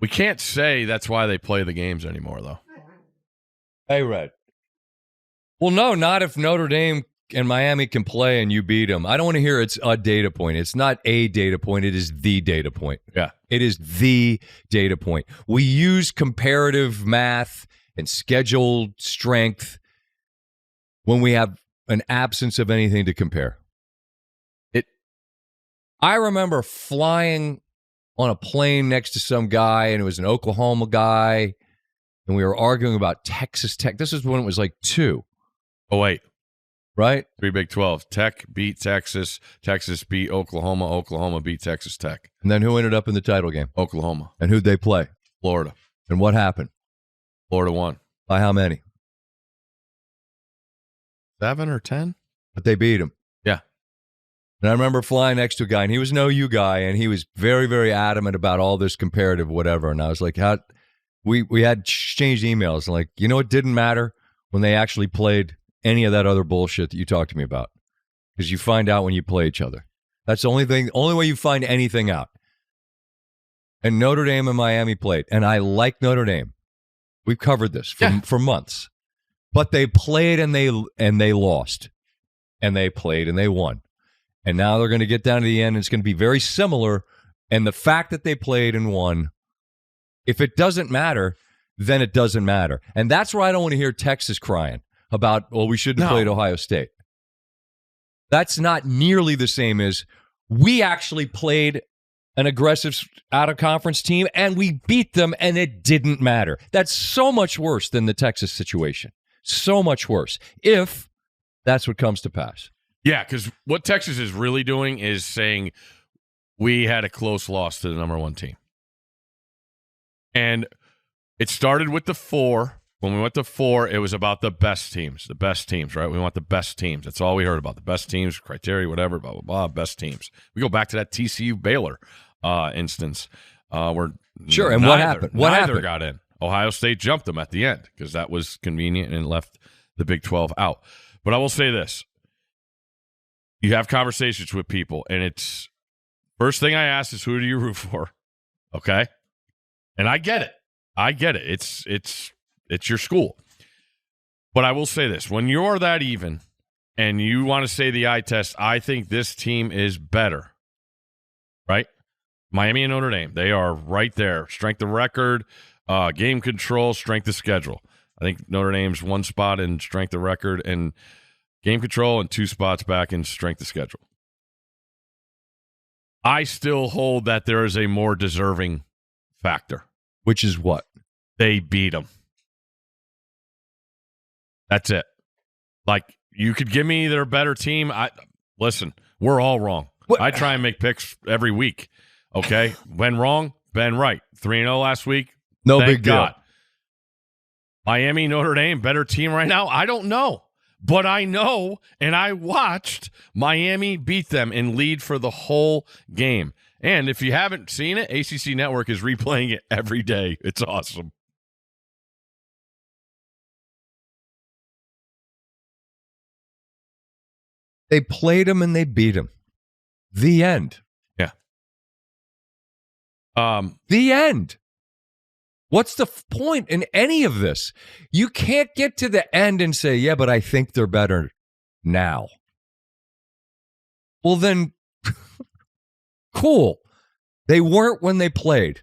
We can't say that's why they play the games anymore, though. Hey, Red. Well, no, not if Notre Dame and Miami can play and you beat them. I don't want to hear it's a data point. It's not a data point. It is the data point. Yeah. It is the data point. We use comparative math and scheduled strength when we have an absence of anything to compare. I remember flying on a plane next to some guy, and it was an Oklahoma guy, and we were arguing about Texas Tech. This is when it was like 2. Oh, wait. Right? 3 Big 12. Tech beat Texas. Texas beat Oklahoma. Oklahoma beat Texas Tech. And then who ended up in the title game? Oklahoma. And who'd they play? Florida. And what happened? Florida won. By how many? 7 or 10? But they beat him. Yeah. And I remember flying next to a guy, and he was an OU guy, and he was very, very adamant about all this comparative whatever. And I was like, how? We had exchanged emails, and like, you know, it didn't matter when they actually played any of that other bullshit that you talked to me about, because you find out when you play each other. That's the only way you find anything out. And Notre Dame and Miami played, and I like Notre Dame. We've covered this for months, but they played and they lost, and they played and they won. And now they're going to get down to the end, and it's going to be very similar. And the fact that they played and won, if it doesn't matter, then it doesn't matter. And that's why I don't want to hear Texas crying about, well, we shouldn't have played Ohio State. That's not nearly the same as we actually played an aggressive out-of-conference team, and we beat them, and it didn't matter. That's so much worse than the Texas situation. So much worse, if that's what comes to pass. Yeah, because what Texas is really doing is saying we had a close loss to the number 1 team. And it started with the 4. When we went to 4, it was about the best teams, right? We want the best teams. That's all we heard about, the best teams, criteria, whatever, blah, blah, blah, best teams. We go back to that TCU-Baylor instance where sure, and what happened? Neither got in. Ohio State jumped them at the end because that was convenient and left the Big 12 out. But I will say this. You have conversations with people, and it's first thing I ask is, who do you root for? Okay? And I get it. It's your school. But I will say this. When you're that even and you want to say the eye test, I think this team is better. Right? Miami and Notre Dame, they are right there. Strength of record, game control, strength of schedule. I think Notre Dame's 1 spot in strength of record and game control, and 2 spots back in strength of schedule. I still hold that there is a more deserving factor. Which is what? They beat them. That's it. Like, you could give me their better team. Listen, we're all wrong. What? I try and make picks every week. Okay? When wrong, been right. 3-0 last week. No Thank big deal. God. Miami, Notre Dame, better team right now? I don't know. But I know, and I watched Miami beat them and lead for the whole game. And if you haven't seen it, ACC Network is replaying it every day. It's awesome. They played them and they beat them. The end. Yeah. The end. What's the point in any of this? You can't get to the end and say, yeah, but I think they're better now. Well, then, cool. They weren't when they played.